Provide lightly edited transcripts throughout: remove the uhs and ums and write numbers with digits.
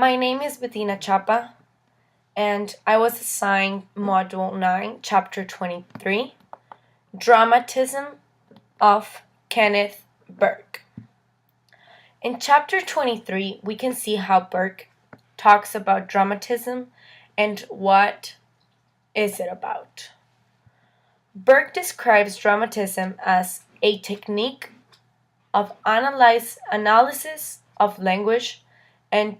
My name is Bettina Chapa, and I was assigned Module 9, Chapter 23, Dramatism of Kenneth Burke. In Chapter 23, we can see how Burke talks about dramatism and what is it about. Burke describes dramatism as a technique of analysis of language and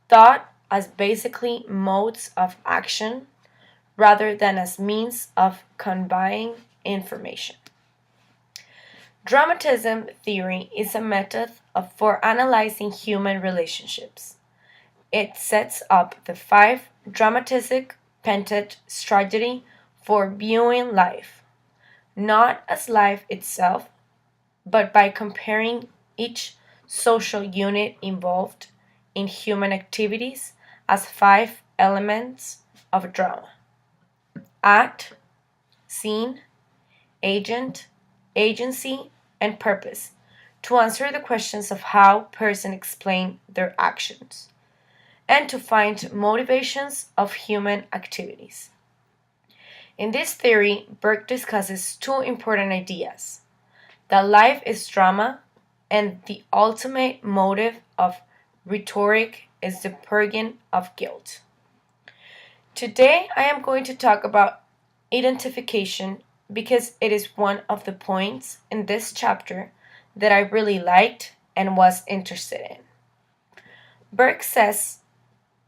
thought as basically modes of action rather than as means of conveying information. Dramatism theory is a method for analyzing human relationships. It sets up the 5 dramatic pentad strategy for viewing life, not as life itself, but by comparing each social unit involved in human activities as 5 elements of drama: act, scene, agent, agency, and purpose, to answer the questions of how persons explain their actions, and to find motivations of human activities. In this theory, Burke discusses 2 important ideas: that life is drama, and the ultimate motive of rhetoric is the purging of guilt. Today, I am going to talk about identification because it is one of the points in this chapter that I really liked and was interested in. Burke says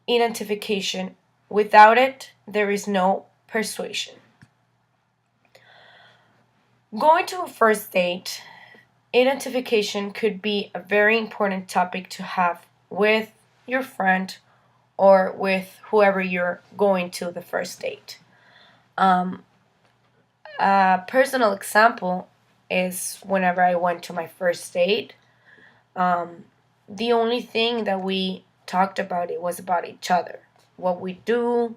identification, without it, there is no persuasion. Going to a first date, identification could be a very important topic to have with your friend or with whoever you're going to the first date. A personal example is whenever I went to my first date, the only thing that we talked about it was about each other, what we do,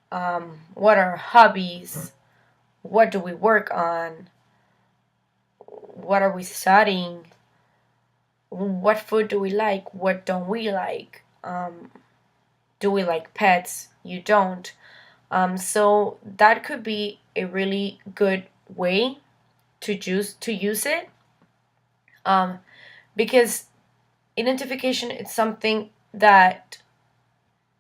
what are our hobbies, what do we work on, what are we studying, what food do we like, what don't we like, do we like pets, you don't. So that could be a really good way to use it, because identification is something that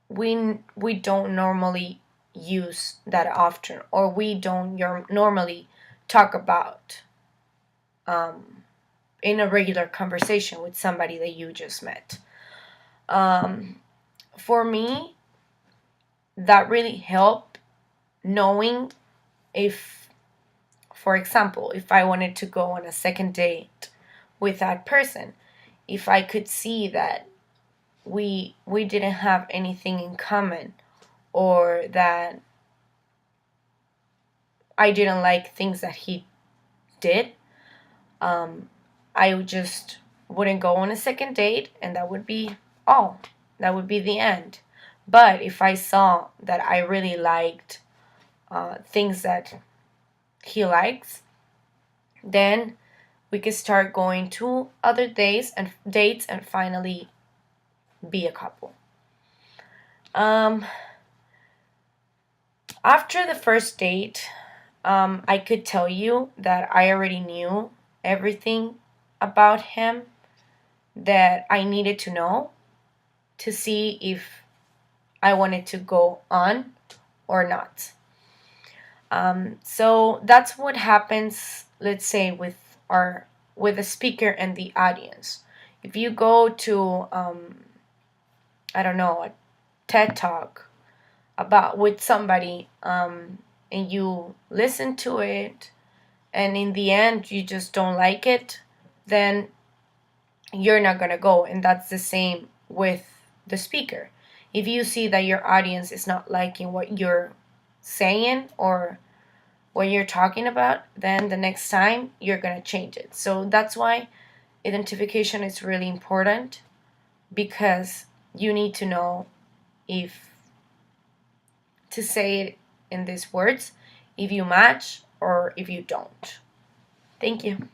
we don't normally use that often, or we don't normally talk about in a regular conversation with somebody that you just met. For me, that really helped knowing if, for example, if I wanted to go on a second date with that person, if I could see that we didn't have anything in common, or that I didn't like things that he did, I just wouldn't go on a second date, and that would be all. That would be the end. But if I saw that I really liked things that he likes, then we could start going to other dates and finally be a couple. After the first date, I could tell you that I already knew everything about him that I needed to know to see if I wanted to go on or not. So that's what happens, let's say, with the speaker and the audience. If you go to I don't know, a TED Talk with somebody, and you listen to it, and in the end you just don't like it, then you're not gonna go. And that's the same with the speaker. If you see that your audience is not liking what you're saying or what you're talking about, then the next time you're gonna change it. So that's why identification is really important, because you need to know if to say it in these words, if you match or if you don't. Thank you.